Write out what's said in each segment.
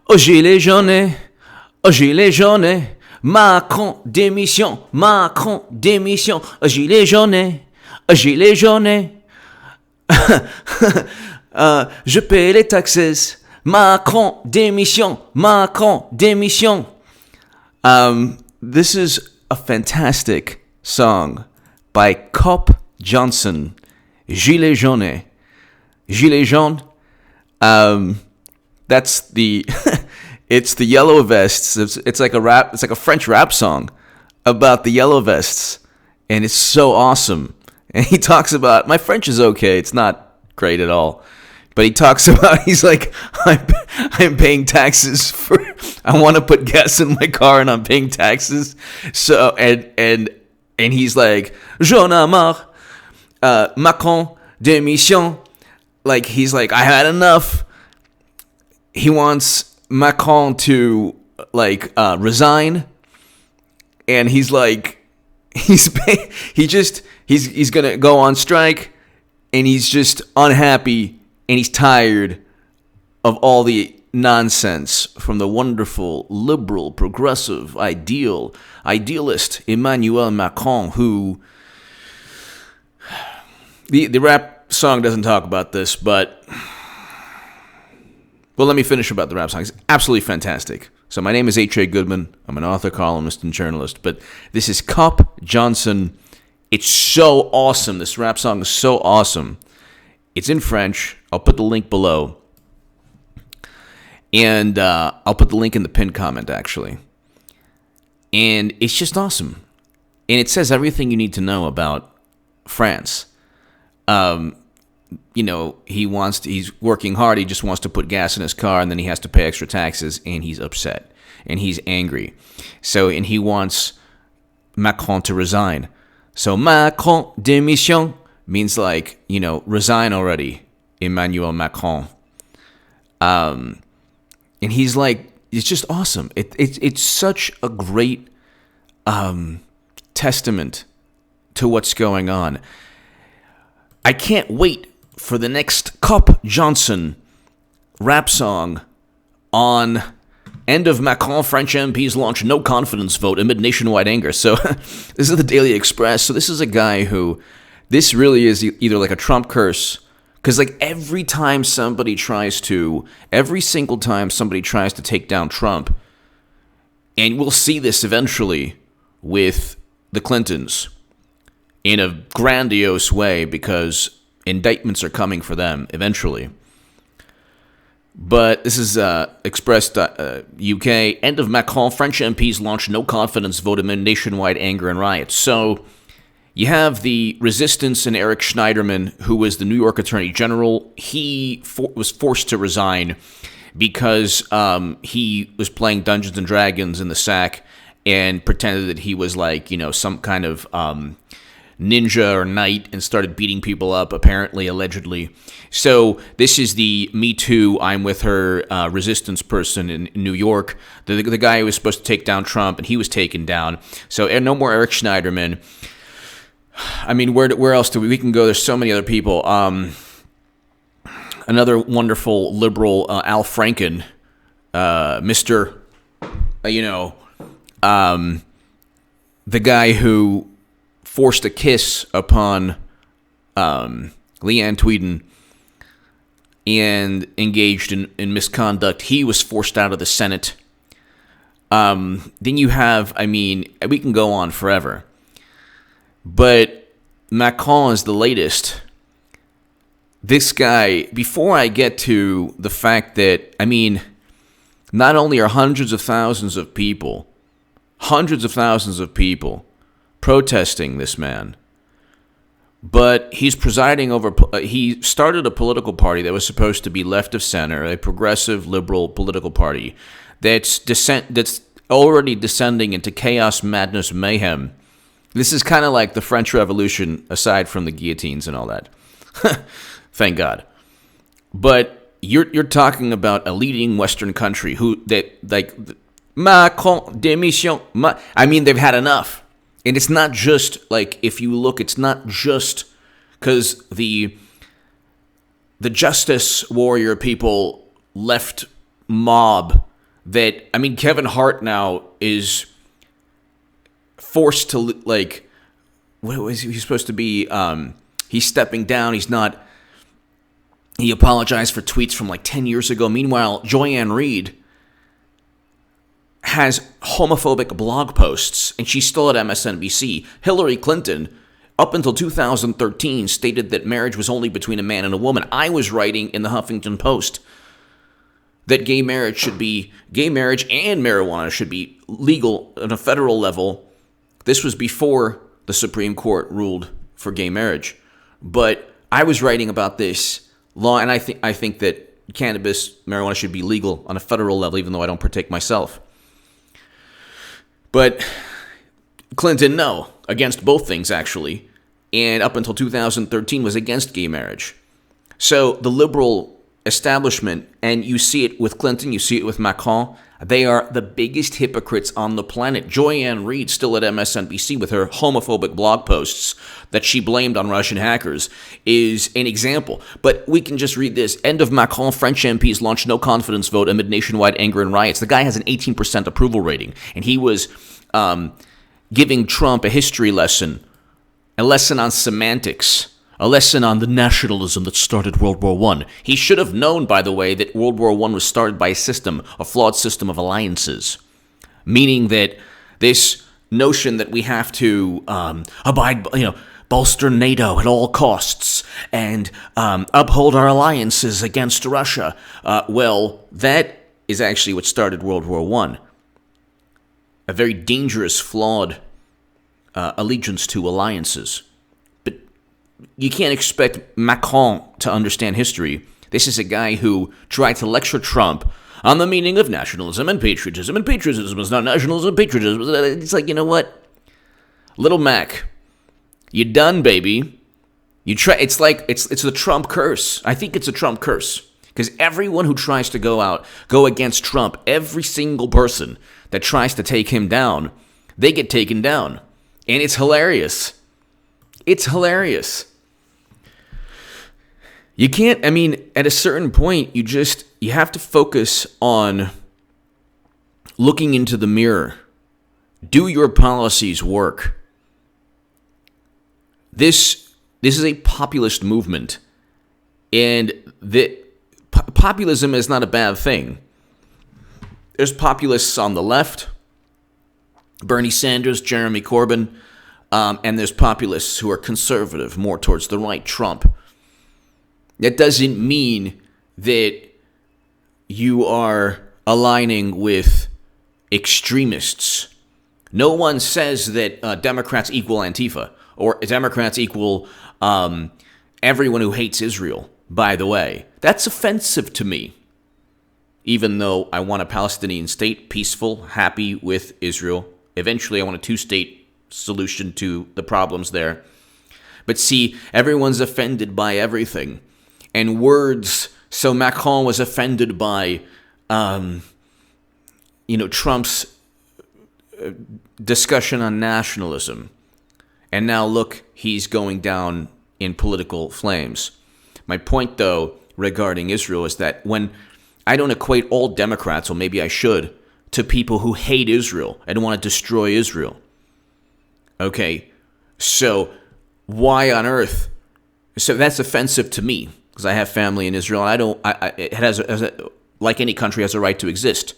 Aux gilets jaunes, aux gilets jaunes, Macron démission, Macron démission, aux gilets jaunes, aux gilets jaunes. Je paie les taxes, Macron démission, Macron démission. This is a fantastic song by Cop Johnson, Gilets jaunes. Gilets jaunes. That's the it's the yellow vests. It's like a rap. It's like a French rap song about the yellow vests, and it's so awesome. And he talks about, my French is okay. It's not great at all, but he talks about, he's like, I'm paying taxes for. I want to put gas in my car, and I'm paying taxes. So and he's like, j'en ai marre, Macron démission. Like, he's like, I had enough. He wants Macron to resign, and he's like, he's gonna go on strike, and he's just unhappy, and he's tired of all the nonsense from the wonderful liberal, progressive, idealist Emmanuel Macron, who the rap song doesn't talk about this, but. Well, let me finish about the rap song. It's absolutely fantastic. So my name is H.A. Goodman. I'm an author, columnist, and journalist. But this is Cop Johnson. It's so awesome. This rap song is so awesome. It's in French. I'll put the link below. And I'll put the link in the pinned comment, actually. And it's just awesome. And it says everything you need to know about France. He's working hard. He just wants to put gas in his car, and then he has to pay extra taxes, and he's upset, and he's angry. And he wants Macron to resign. So Macron démission means resign already, Emmanuel Macron. And he's like, it's just awesome. It's such a great testament to what's going on. I can't wait for the next Cop Johnson rap song on end of Macron. French MPs launch no confidence vote amid nationwide anger. So this is the Daily Express. So this is a guy who, this really is either like a Trump curse, because every single time somebody tries to take down Trump, and we'll see this eventually with the Clintons in a grandiose way, because indictments are coming for them eventually. But this is Express UK. End of Macron. French MPs launch no confidence vote amid nationwide anger and riots. So you have the resistance and Eric Schneiderman, who was the New York Attorney General. He was forced to resign because he was playing Dungeons and Dragons in the sack and pretended that he was some kind of ninja or knight and started beating people up, apparently, allegedly. So this is the Me Too, I'm with her resistance person in New York. The guy who was supposed to take down Trump, and he was taken down. So no more Eric Schneiderman. I mean, where else do we can go? There's so many other people. Another wonderful liberal, Al Franken, Mr. The guy who forced a kiss upon Leanne Tweeden and engaged in misconduct. He was forced out of the Senate. Then you have, we can go on forever. But Macron is the latest. This guy, before I get to the fact that, not only are hundreds of thousands of people protesting this man, but he's presiding over, he started a political party that was supposed to be left of center, a progressive liberal political party that's already descending into chaos, madness, mayhem. This is kind of like the French Revolution, aside from the guillotines and all that. Thank God. But you're talking about a leading Western country Macron démission. They've had enough. And it's not just, if you look, it's not just because the justice warrior people, left mob, that, I mean, Kevin Hart now is forced to, like, what was he supposed to be? He's stepping down. He apologized for tweets from like 10 years ago. Meanwhile, Joy-Ann Reid has homophobic blog posts, and she's still at MSNBC. Hillary Clinton, up until 2013, stated that marriage was only between a man and a woman. I was writing in the Huffington Post that gay marriage and marijuana should be legal on a federal level. This was before the Supreme Court ruled for gay marriage. But I was writing about this law, and I think that cannabis, marijuana should be legal on a federal level, even though I don't partake myself. But Clinton, no, against both things, actually. And up until 2013 was against gay marriage. So the liberal establishment, and you see it with Clinton, you see it with Macron, they are the biggest hypocrites on the planet. Joy-Ann Reid, still at MSNBC with her homophobic blog posts that she blamed on Russian hackers, is an example. But we can just read this. End of Macron, French MPs launch no confidence vote amid nationwide anger and riots. The guy has an 18% approval rating, and he was giving Trump a history lesson, a lesson on semantics, a lesson on the nationalism that started World War I. He should have known, by the way, that World War I was started by a flawed system of alliances, meaning that this notion that we have to bolster NATO at all costs and uphold our alliances against Russia, that is actually what started World War I. A very dangerous, flawed allegiance to alliances. You can't expect Macron to understand history. This is a guy who tried to lecture Trump on the meaning of nationalism and patriotism is not nationalism, patriotism. It's like, you know what? Little Mac, you done, baby. You try. It's like, it's the Trump curse. I think it's a Trump curse. Because everyone who tries to go against Trump, every single person that tries to take him down, they get taken down. And it's hilarious. It's hilarious. You can't, at a certain point, you have to focus on looking into the mirror. Do your policies work? This is a populist movement. And populism is not a bad thing. There's populists on the left, Bernie Sanders, Jeremy Corbyn, and there's populists who are conservative, more towards the right, Trump. That doesn't mean that you are aligning with extremists. No one says that Democrats equal Antifa or Democrats equal everyone who hates Israel, by the way. That's offensive to me. Even though I want a Palestinian state, peaceful, happy with Israel. Eventually, I want a two-state solution to the problems there. But see, everyone's offended by everything. And words, so Macron was offended by, Trump's discussion on nationalism. And now look, he's going down in political flames. My point, though, regarding Israel is that when I don't equate all Democrats, or maybe I should, to people who hate Israel and want to destroy Israel. Okay, so why on earth? So that's offensive to me because I have family in Israel, and it has like any country has a right to exist.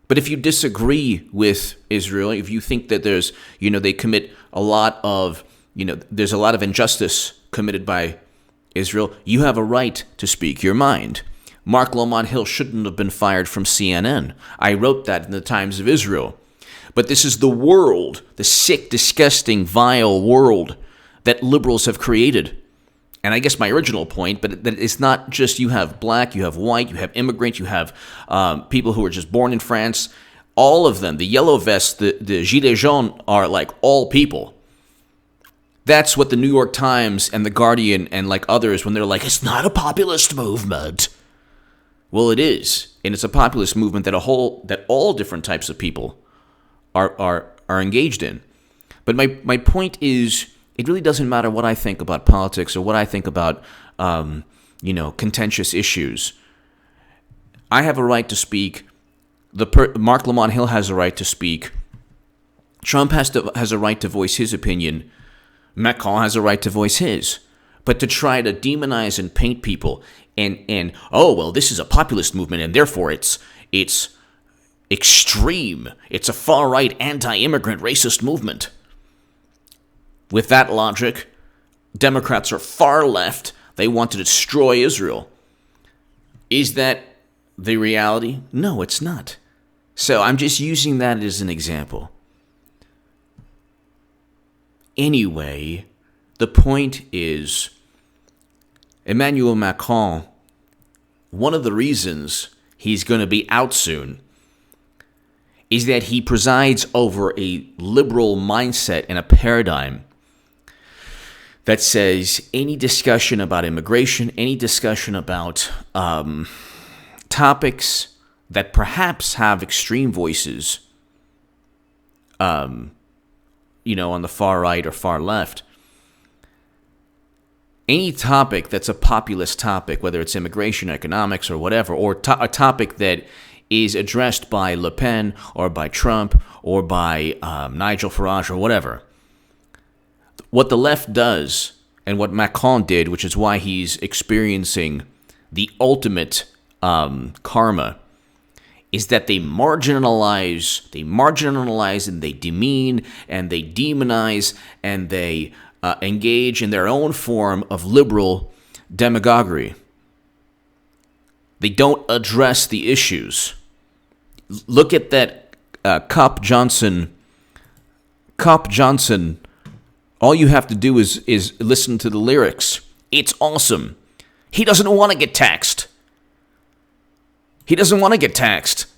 But if you disagree with Israel, if you think that there's, they commit a lot of, there's a lot of injustice committed by Israel, you have a right to speak your mind. Mark Lamont Hill shouldn't have been fired from CNN. I wrote that in the Times of Israel. But this is the world, the sick, disgusting, vile world that liberals have created. And I guess my original point, but that it's not just you have black, you have white, you have immigrants, you have people who are just born in France. All of them, the yellow vests, the gilets jaunes are like all people. That's what the New York Times and the Guardian and like others, when they're like, it's not a populist movement. Well, it is. And it's a populist movement that all different types of people are engaged in. But my point is, it really doesn't matter what I think about politics or what I think about, contentious issues. I have a right to speak. Mark Lamont Hill has a right to speak. Trump has a right to voice his opinion. Macron has a right to voice his. But to try to demonize and paint people and oh, well, this is a populist movement and therefore it's extreme. It's a far-right, anti-immigrant, racist movement. With that logic, Democrats are far left. They want to destroy Israel. Is that the reality? No, it's not. So I'm just using that as an example. Anyway, the point is, Emmanuel Macron, one of the reasons he's going to be out soon is that he presides over a liberal mindset and a paradigm that says any discussion about immigration, any discussion about topics that perhaps have extreme voices, on the far right or far left, any topic that's a populist topic, whether it's immigration, economics, or whatever, or a topic that is addressed by Le Pen or by Trump or by Nigel Farage or whatever, what the left does and what Macron did, which is why he's experiencing the ultimate karma, is that they marginalize and they demean and they demonize and they engage in their own form of liberal demagoguery. They don't address the issues. Look at that Cop Johnson. All you have to do is listen to the lyrics. It's awesome. He doesn't want to get taxed.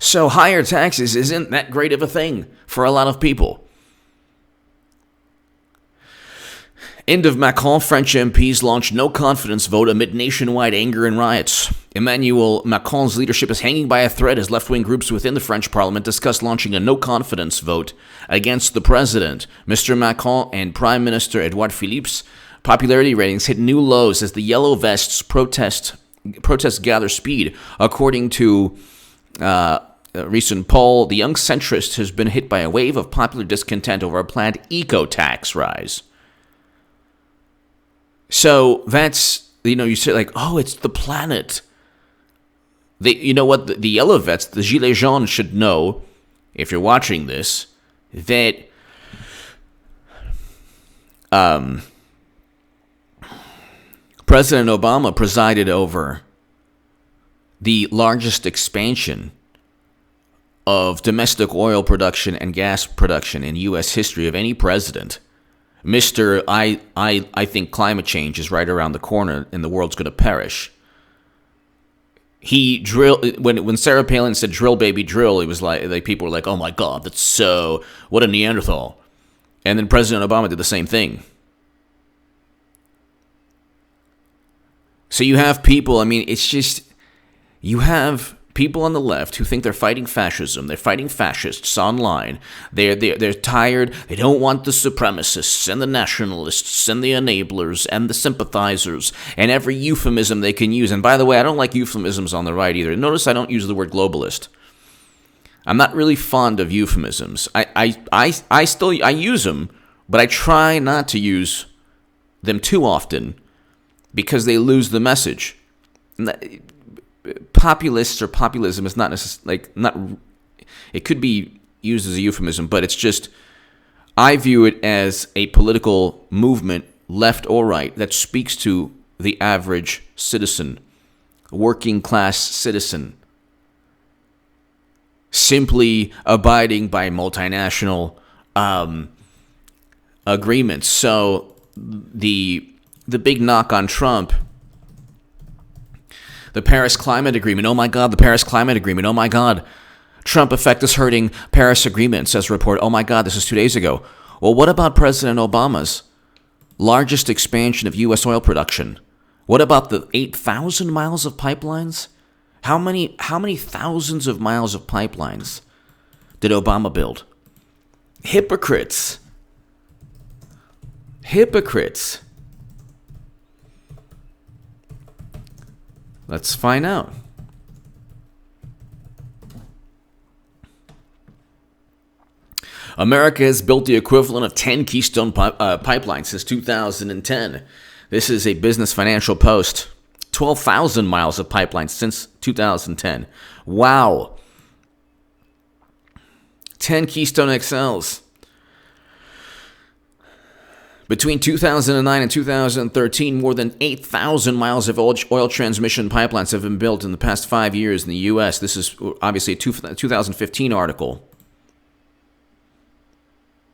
So higher taxes isn't that great of a thing for a lot of people. End of Macron. French MPs launch no confidence vote amid nationwide anger and riots. Emmanuel Macron's leadership is hanging by a thread as left-wing groups within the French parliament discuss launching a no confidence vote against the president. Mr. Macron and Prime Minister Edouard Philippe's popularity ratings hit new lows as the Yellow Vests protests gather speed. According to a recent poll, the young centrist has been hit by a wave of popular discontent over a planned eco-tax rise. So that's, you say like, oh, it's the planet. You know what? The Yellow Vets, the Gilets jaunes should know, if you're watching this, that President Obama presided over the largest expansion of domestic oil production and gas production in U.S. history of any president. Mr. I think climate change is right around the corner and the world's going to perish. He drilled when Sarah Palin said "drill, baby, drill." It was like people were like, "Oh my God, that's so what a Neanderthal." And then President Obama did the same thing. So you have people. I mean, it's just you have people on the left who think they're fighting fascism. They're fighting fascists online. They're tired. They don't want the supremacists and the nationalists and the enablers and the sympathizers and every euphemism they can use. And by the way, I don't like euphemisms on the right either. Notice I don't use the word globalist. I'm not really fond of euphemisms. I still use them, but I try not to use them too often because they lose the message. Populists or populism is not necessarily it could be used as a euphemism, but it's just I view it as a political movement, left or right, that speaks to the average citizen, working class citizen, simply abiding by multinational agreements. So the big knock on Trump. The Paris Climate Agreement. Oh my God, the Paris Climate Agreement. Oh my God. Trump effect is hurting Paris Agreement, says report. Oh my God, this is 2 days ago. Well, what about President Obama's largest expansion of U.S. oil production? What about the 8,000 miles of pipelines? How many thousands of miles of pipelines did Obama build? Hypocrites. Let's find out. America has built the equivalent of 10 Keystone pipelines since 2010. This is a Business Financial Post. 12,000 miles of pipelines since 2010. Wow. 10 Keystone XLs. Between 2009 and 2013, more than 8,000 miles of oil transmission pipelines have been built in the past 5 years in the U.S. This is obviously a 2015 article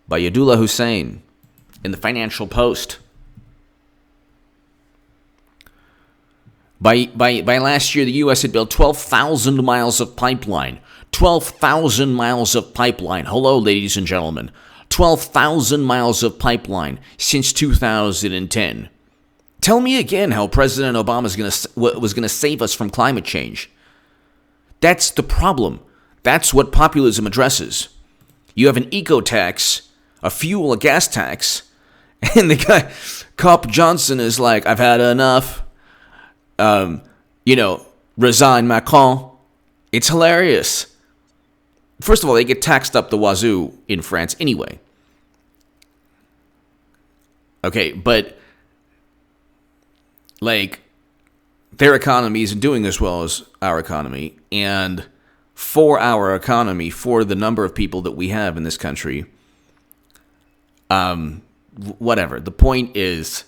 by Yadullah Hussein in the Financial Post. By last year, the U.S. had built 12,000 miles of pipeline. 12,000 miles of pipeline. Hello, ladies and gentlemen. 12,000 miles of pipeline since 2010. Tell me again how President Obama was going to save us from climate change. That's the problem. That's what populism addresses. You have an eco tax, a fuel, a gas tax, and the guy, Cop Johnson, is like, I've had enough. Resign Macron. It's hilarious. First of all, they get taxed up the wazoo in France anyway. Okay, but their economy isn't doing as well as our economy, and for our economy, for the number of people that we have in this country, whatever. The point is,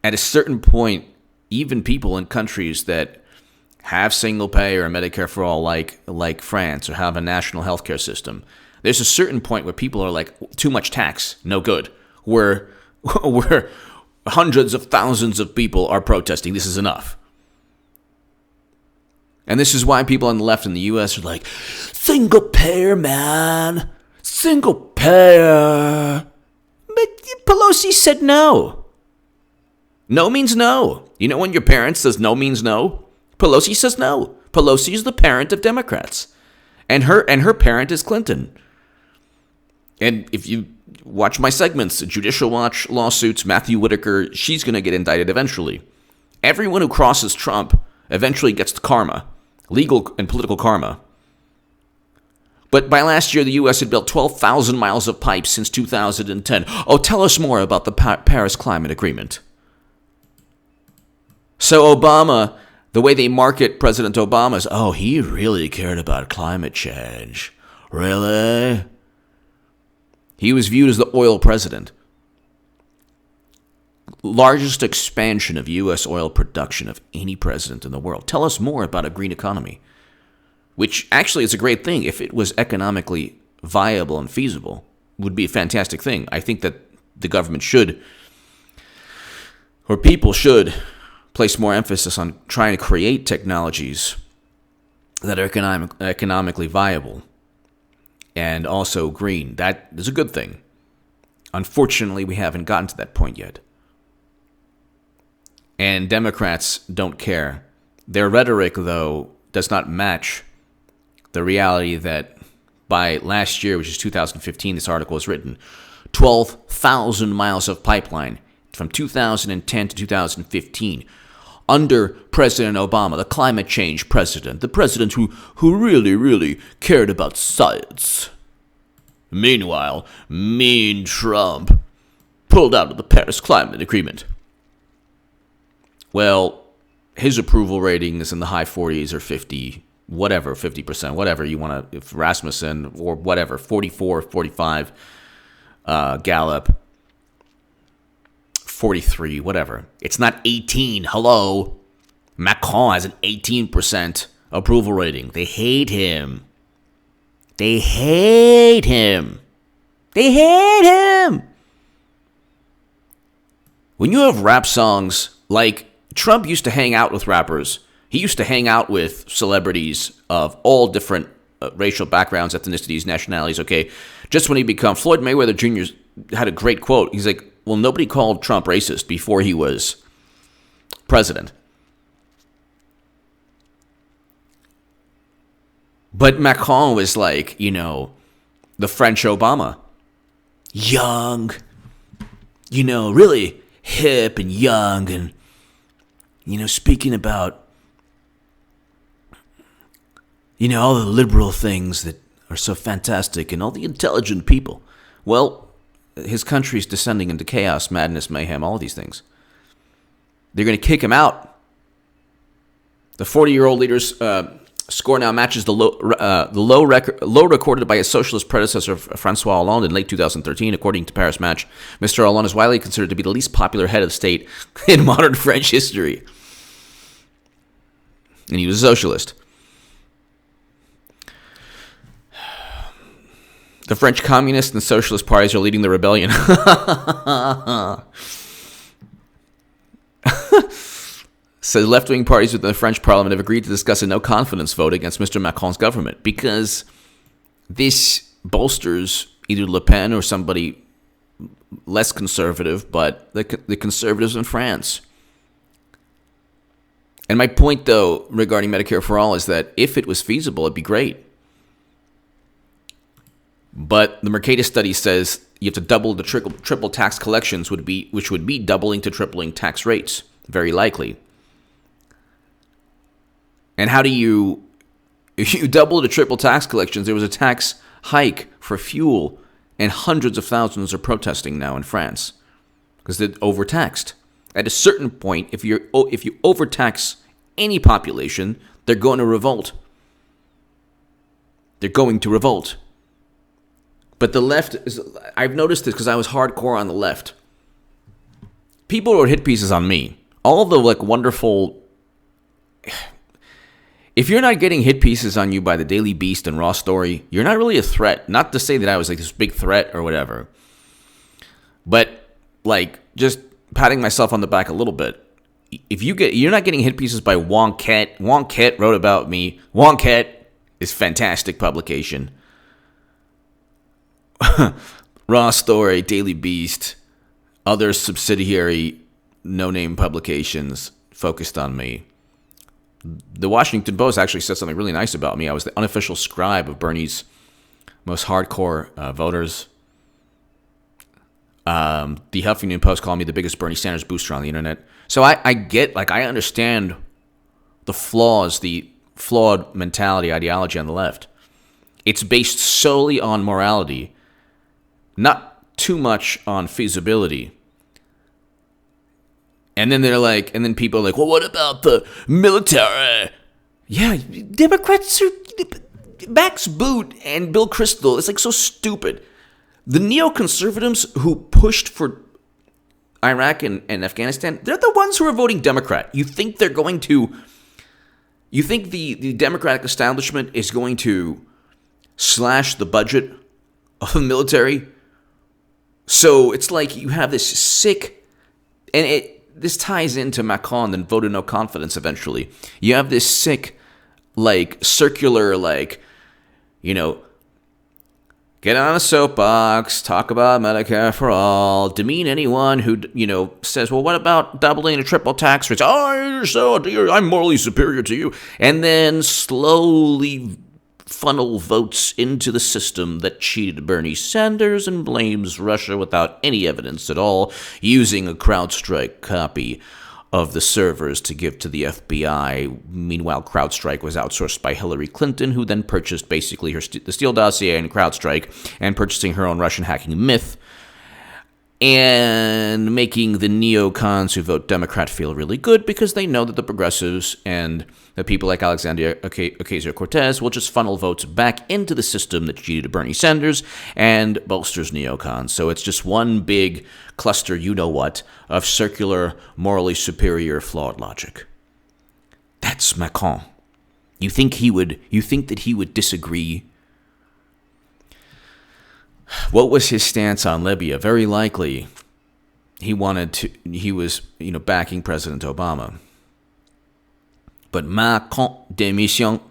at a certain point, even people in countries that have single payer or Medicare for all, like France, or have a national healthcare system, there's a certain point where people are like, too much tax, no good. Where hundreds of thousands of people are protesting, this is enough. And this is why people on the left in the U.S. are like, single payer, man, single payer. But Pelosi said no. No means no. You know when your parent says no means no? Pelosi says no. Pelosi is the parent of Democrats. And her parent is Clinton. And if you watch my segments, Judicial Watch lawsuits, Matthew Whitaker, she's going to get indicted eventually. Everyone who crosses Trump eventually gets the karma, legal and political karma. But by last year, the U.S. had built 12,000 miles of pipes since 2010. Oh, tell us more about the Paris Climate Agreement. So Obama, the way they market President Obama is, oh, he really cared about climate change. Really? He was viewed as the oil president. Largest expansion of U.S. oil production of any president in the world. Tell us more about a green economy, which actually is a great thing. If it was economically viable and feasible, would be a fantastic thing. I think that the government should, or people should, place more emphasis on trying to create technologies that are economically viable and also green. That is a good thing. Unfortunately, we haven't gotten to that point yet. And Democrats don't care. Their rhetoric, though, does not match the reality that by last year, which is 2015, this article was written, 12,000 miles of pipeline from 2010 to 2015 under President Obama, the climate change president, the president who really, really cared about science. Meanwhile, mean Trump pulled out of the Paris Climate Agreement. Well, his approval rating is in the high 40s or 50, whatever, 50%, whatever you want to, if Rasmussen or whatever, 44, 45, Gallup, 43, whatever. It's not 18. Hello. Macron has an 18% approval rating. They hate him. They hate him. They hate him. When you have rap songs, like Trump used to hang out with rappers. He used to hang out with celebrities of all different racial backgrounds, ethnicities, nationalities, okay? Just when he became, Floyd Mayweather Jr. had a great quote. He's like, well, nobody called Trump racist before he was president. But Macron was like, the French Obama. Young, really hip and young and, speaking about, all the liberal things that are so fantastic and all the intelligent people. Well, his country's descending into chaos, madness, mayhem, all of these things. They're going to kick him out. The 40-year-old leader's score now matches the low recorded by his socialist predecessor, Francois Hollande, in late 2013. According to Paris Match, Mr. Hollande is widely considered to be the least popular head of state in modern French history. And he was a socialist. The French Communist and Socialist parties are leading the rebellion. So left-wing parties within the French parliament have agreed to discuss a no-confidence vote against Mr. Macron's government because this bolsters either Le Pen or somebody less conservative, but the conservatives in France. And my point, though, regarding Medicare for All is that if it was feasible, it'd be great. But the Mercatus study says you have to double the triple tax collections, which would be doubling to tripling tax rates, very likely. And how do if you double the triple tax collections, there was a tax hike for fuel, and hundreds of thousands are protesting now in France because they're overtaxed. At a certain point, if you overtax any population, they're going to revolt. They're going to revolt. But the left I've noticed this because I was hardcore on the left. People wrote hit pieces on me. All the wonderful. If you're not getting hit pieces on you by the Daily Beast and Raw Story, you're not really a threat. Not to say that I was this big threat or whatever. But just patting myself on the back a little bit. If you're not getting hit pieces by Wonket. Wonket wrote about me. Wonket is fantastic publication. Raw Story, Daily Beast, other subsidiary no-name publications focused on me. The Washington Post actually said something really nice about me. I was the unofficial scribe of Bernie's most hardcore voters. The Huffington Post called me the biggest Bernie Sanders booster on the internet. So I understand the flaws, the flawed mentality, ideology on the left. It's based solely on morality, not too much on feasibility. And then and then people are like, well, what about the military? Yeah, Democrats are Max Boot and Bill Kristol. It's so stupid. The neoconservatives who pushed for Iraq and Afghanistan, they're the ones who are voting Democrat. You think the Democratic establishment is going to slash the budget of the military? So it's you have this sick, and this ties into Macron and voted no confidence eventually. You have this sick, circular, get on a soapbox, talk about Medicare for all, demean anyone who, says, well, what about doubling the triple tax rates? Oh, I'm morally superior to you. And then slowly funnel votes into the system that cheated Bernie Sanders and blames Russia without any evidence at all, using a CrowdStrike copy of the servers to give to the FBI. Meanwhile, CrowdStrike was outsourced by Hillary Clinton, who then purchased basically the Steele dossier and CrowdStrike, and purchasing her own Russian hacking myth, and making the neocons who vote Democrat feel really good because they know that the progressives and the people like Alexandria Ocasio-Cortez will just funnel votes back into the system that cheated Bernie Sanders and bolsters neocons. So it's just one big cluster, of circular, morally superior, flawed logic. That's Macron. You think that he would disagree? What was his stance on Libya? Very likely he was backing President Obama. But Macron démission.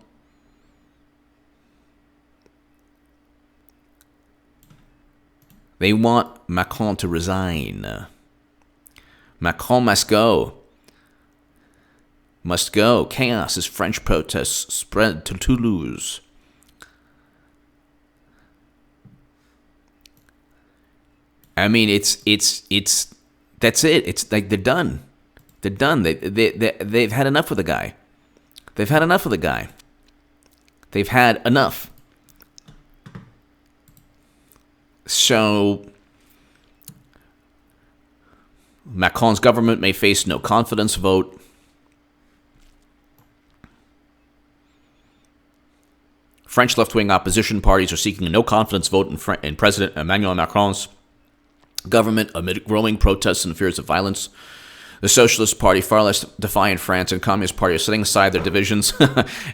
They want Macron to resign. Macron must go. Must go. Chaos as French protests spread to Toulouse. I mean, it's that's it. It's they're done. They're done. They've had enough of the guy. They've had enough of the guy. They've had enough. So Macron's government may face no confidence vote. French left-wing opposition parties are seeking a no-confidence vote in President Emmanuel Macron's government amid growing protests and fears of violence. The Socialist Party, far less defiant France, and Communist Party are setting aside their divisions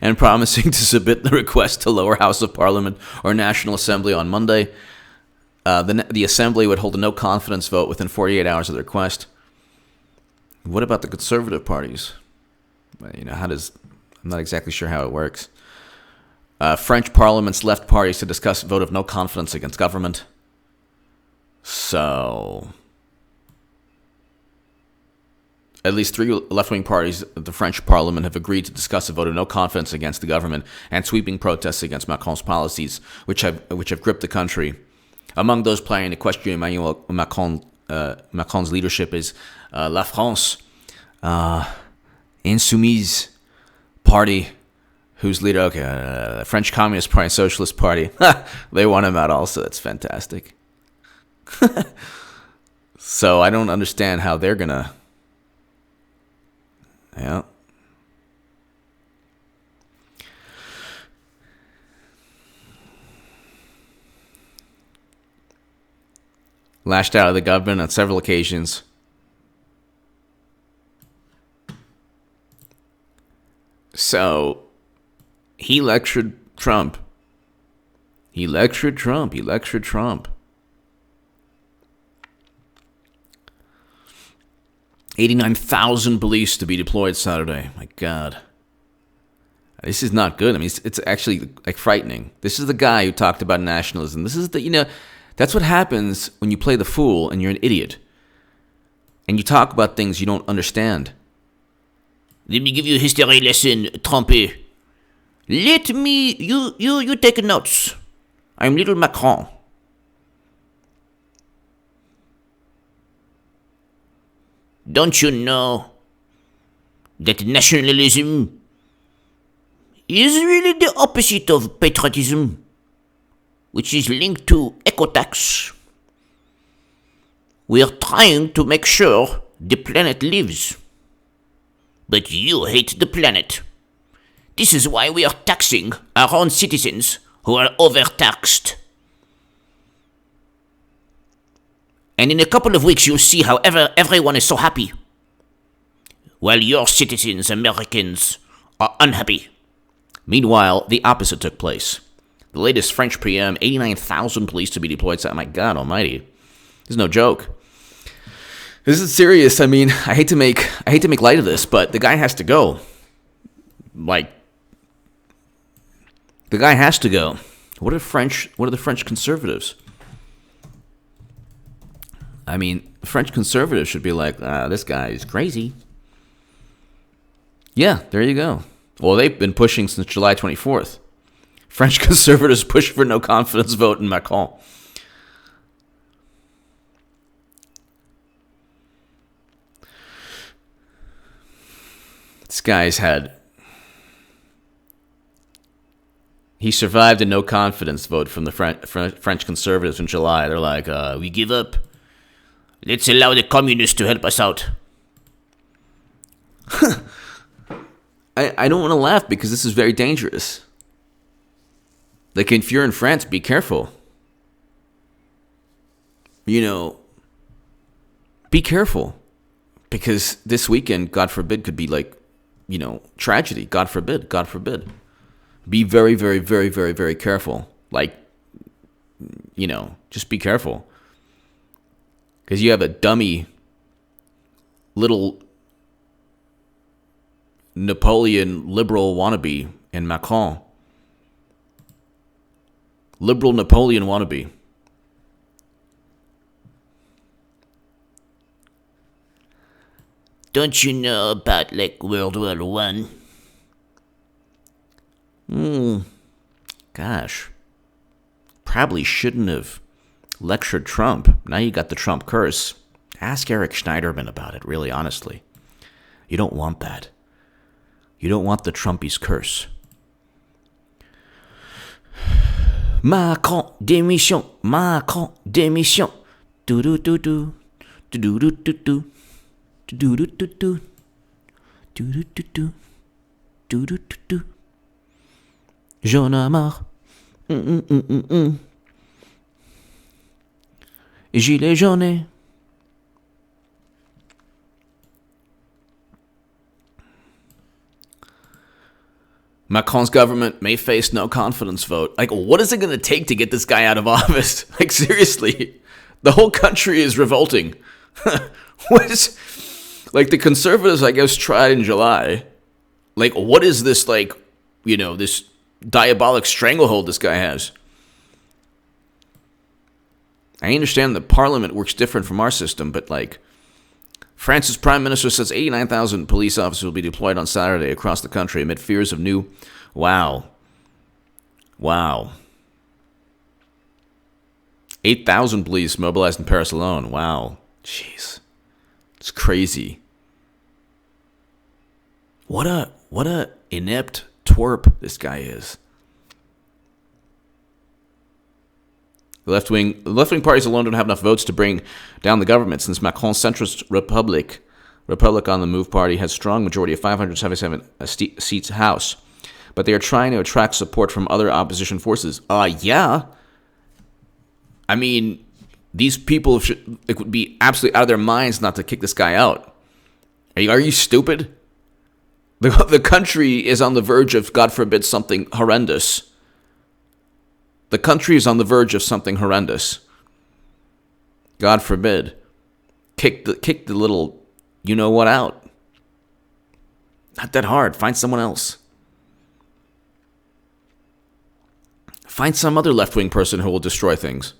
and promising to submit the request to lower house of Parliament or National Assembly on Monday. The Assembly would hold a no-confidence vote within 48 hours of the request. What about the conservative parties? I'm not exactly sure how it works. French Parliament's left parties to discuss a vote of no confidence against government. So, at least 3 left-wing parties of the French Parliament have agreed to discuss a vote of no confidence against the government and sweeping protests against Macron's policies, which have gripped the country. Among those planning to question Emmanuel Macron's leadership is La France Insoumise Party, whose leader, the French Communist Party, Socialist Party. They want him out also. That's fantastic. So I don't understand how they're gonna. Yeah. Lashed out at the government on several occasions. So, he lectured Trump. 89,000 police to be deployed Saturday. My God. This is not good. I mean, it's actually like frightening. This is the guy who talked about nationalism. This is that's what happens when you play the fool and you're an idiot. And you talk about things you don't understand. Let me give you a history lesson, Trumpy. You take notes. I'm little Macron. Don't you know that nationalism is really the opposite of patriotism, which is linked to eco-tax? We are trying to make sure the planet lives. But you hate the planet. This is why we are taxing our own citizens who are overtaxed. And in a couple of weeks, you'll see how everyone is so happy, while your citizens, Americans, are unhappy. Meanwhile, the opposite took place. The latest French PM, 89,000 police to be deployed. My God almighty. This is no joke. This is serious. I mean, I hate to make light of this, but the guy has to go. The guy has to go. What are the French conservatives? I mean, French conservatives should be like, this guy is crazy. Yeah, there you go. Well, they've been pushing since July 24th. French conservatives push for no confidence vote in Macron. This guy's he survived a no confidence vote from the French conservatives in July. They're like, we give up. Let's allow the communists to help us out. I don't want to laugh because this is very dangerous. Like, if you're in France, be careful. Be careful. Because this weekend, God forbid, could be like, tragedy. God forbid. God forbid. Be very, very, very, very, very careful. Like, just be careful. Because you have a dummy little Napoleon liberal wannabe in Macron. Liberal Napoleon wannabe. Don't you know about, World War I? Gosh. Probably shouldn't have lectured Trump. Now you got the Trump curse. Ask Eric Schneiderman about it, really, honestly. You don't want that. You don't want the Trumpies curse. Macron, démission. Macron, démission. Do-do-do-do. Do-do-do-do-do. Do-do-do-do. Do-do-do-do. Do-do-do-do. J'en ai marre. Gilet jaune. Macron's government may face no confidence vote. Like, what is it going to take to get this guy out of office? Like, seriously, the whole country is revolting. What is, like, the conservatives, I guess, tried in July. Like, what is this, like, this diabolic stranglehold this guy has? I understand that Parliament works different from our system, but, like, France's prime minister says 89,000 police officers will be deployed on Saturday across the country amid fears of new... Wow. 8,000 police mobilized in Paris alone. Wow. Jeez. It's crazy. What a inept twerp this guy is. The left-wing parties alone don't have enough votes to bring down the government, since Macron's centrist Republic on the Move party has a strong majority of 577 seats House. But they are trying to attract support from other opposition forces. Yeah. I mean, these people it would be absolutely out of their minds not to kick this guy out. Are you stupid? The country is on the verge of, God forbid, something horrendous. The country is on the verge of something horrendous. God forbid. Kick the little you-know-what out. Not that hard. Find someone else. Find some other left-wing person who will destroy things.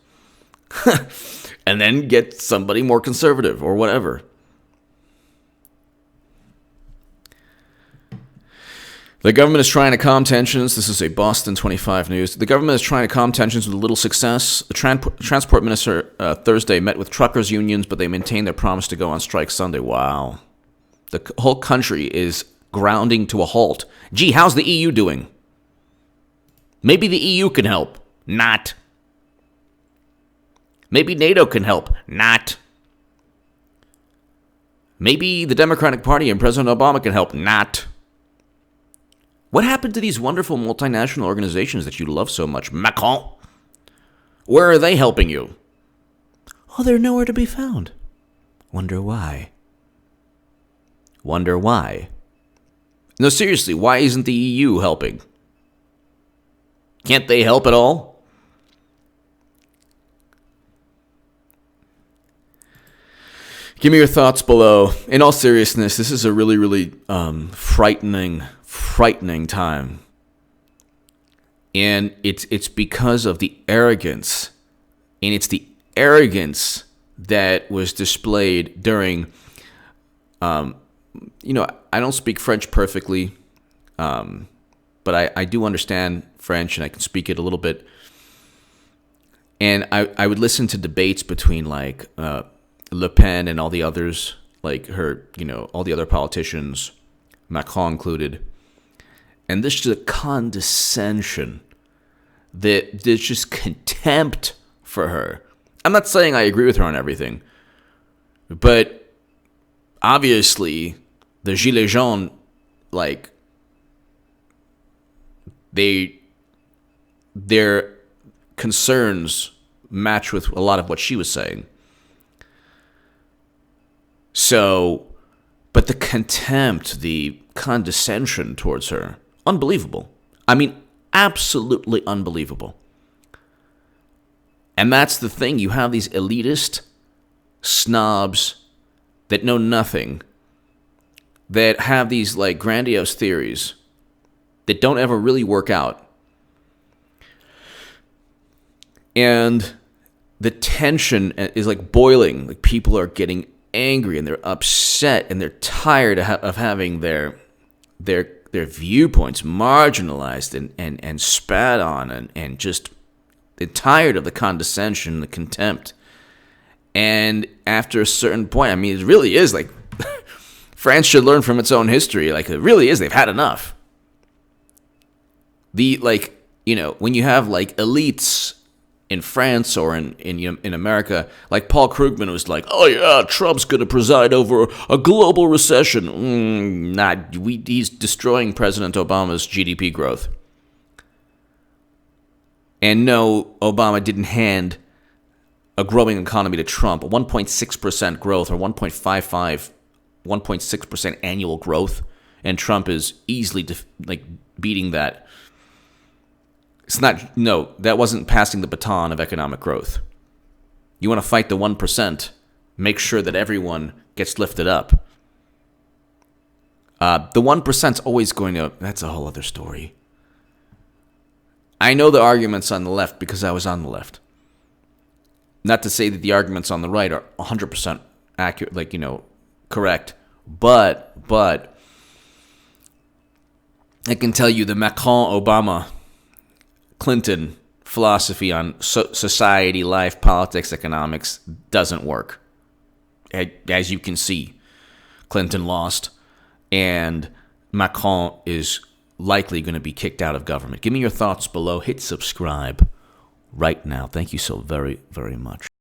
And then get somebody more conservative or whatever. The government is trying to calm tensions. This is a Boston 25 News. The government is trying to calm tensions with little success. The transport minister Thursday met with truckers' unions, but they maintained their promise to go on strike Sunday. Wow. The whole country is grounding to a halt. Gee, how's the EU doing? Maybe the EU can help. Not. Maybe NATO can help. Not. Maybe the Democratic Party and President Obama can help. Not. What happened to these wonderful multinational organizations that you love so much? Macron? Where are they helping you? Oh, they're nowhere to be found. Wonder why? Wonder why? No, seriously, why isn't the EU helping? Can't they help at all? Give me your thoughts below. In all seriousness, this is a really, really frightening time. And it's because of the arrogance. And it's the arrogance that was displayed during, I don't speak French perfectly, but I do understand French and I can speak it a little bit. And I would listen to debates between like Le Pen and all the others, like her, all the other politicians, Macron included. And this is a condescension. There's just contempt for her. I'm not saying I agree with her on everything, but obviously the Gilets jaunes, like, their concerns match with a lot of what she was saying. So, but the contempt, the condescension towards her, unbelievable. I mean, absolutely unbelievable. And that's the thing. You have these elitist snobs that know nothing, that have these like grandiose theories that don't ever really work out. And the tension is like boiling. Like people are getting angry and they're upset and they're tired of having their viewpoints marginalized and spat on and just they're tired of the condescension, the contempt. And after a certain point, I mean, it really is like France should learn from its own history. Like it really is. They've had enough. when you have like elites in France or in America, like Paul Krugman was like, oh yeah, Trump's going to preside over a global recession. He's destroying President Obama's GDP growth. And no, Obama didn't hand a growing economy to Trump. 1.6% growth, or 1.6% annual growth, and Trump is easily beating that. That wasn't passing the baton of economic growth. You want to fight the 1%, make sure that everyone gets lifted up. The 1%'s always going to, that's a whole other story. I know the arguments on the left because I was on the left. Not to say that the arguments on the right are 100% accurate, correct. But I can tell you the Macron, Obama, Clinton philosophy on society, life, politics, economics doesn't work. As you can see, Clinton lost, and Macron is likely going to be kicked out of government. Give me your thoughts below. Hit subscribe right now. Thank you so very, very much.